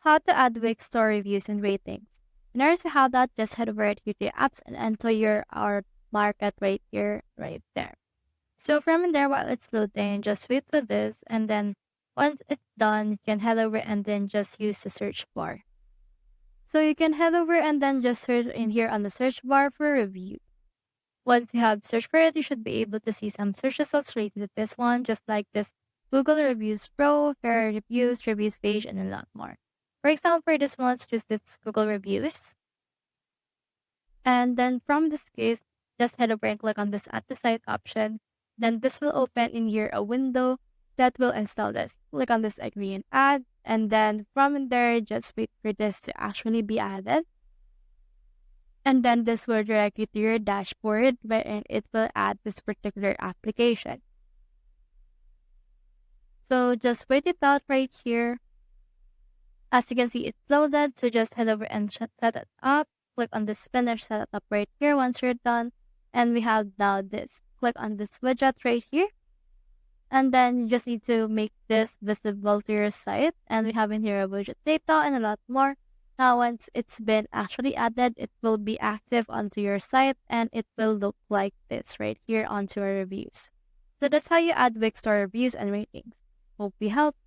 how to add Wix Store Reviews and ratings. In order to have that, just head over right here to your apps and enter your art market right here, right there. So from there, while it's loading, just wait for this, and then once it's done, you can head over and then just use the search bar. So you can head over and then just search in here on the search bar for review. Once you have searched for it, you should be able to see some search results related to this one, just like this Google Reviews Pro, Fair Reviews, Reviews page, and a lot more. For example, for this one, let's choose this Google Reviews. And then from this case, just head over and click on this Add to Site option. Then this will open in here a window that will install this. Click on this Agree and Add. And then from there, just wait for this to actually be added. And then this will direct you to your dashboard wherein it will add this particular application. So just wait it out right here. As you can see, it's loaded. So just head over and set it up. Click on this finish setup right here once you're done. And we have now this. Click on this widget right here. And then you just need to make this visible to your site. And we have in here a widget data and a lot more. Now, once it's been actually added, it will be active onto your site and it will look like this right here onto our reviews. So that's how you add Wix Store Reviews and ratings. Hope we helped.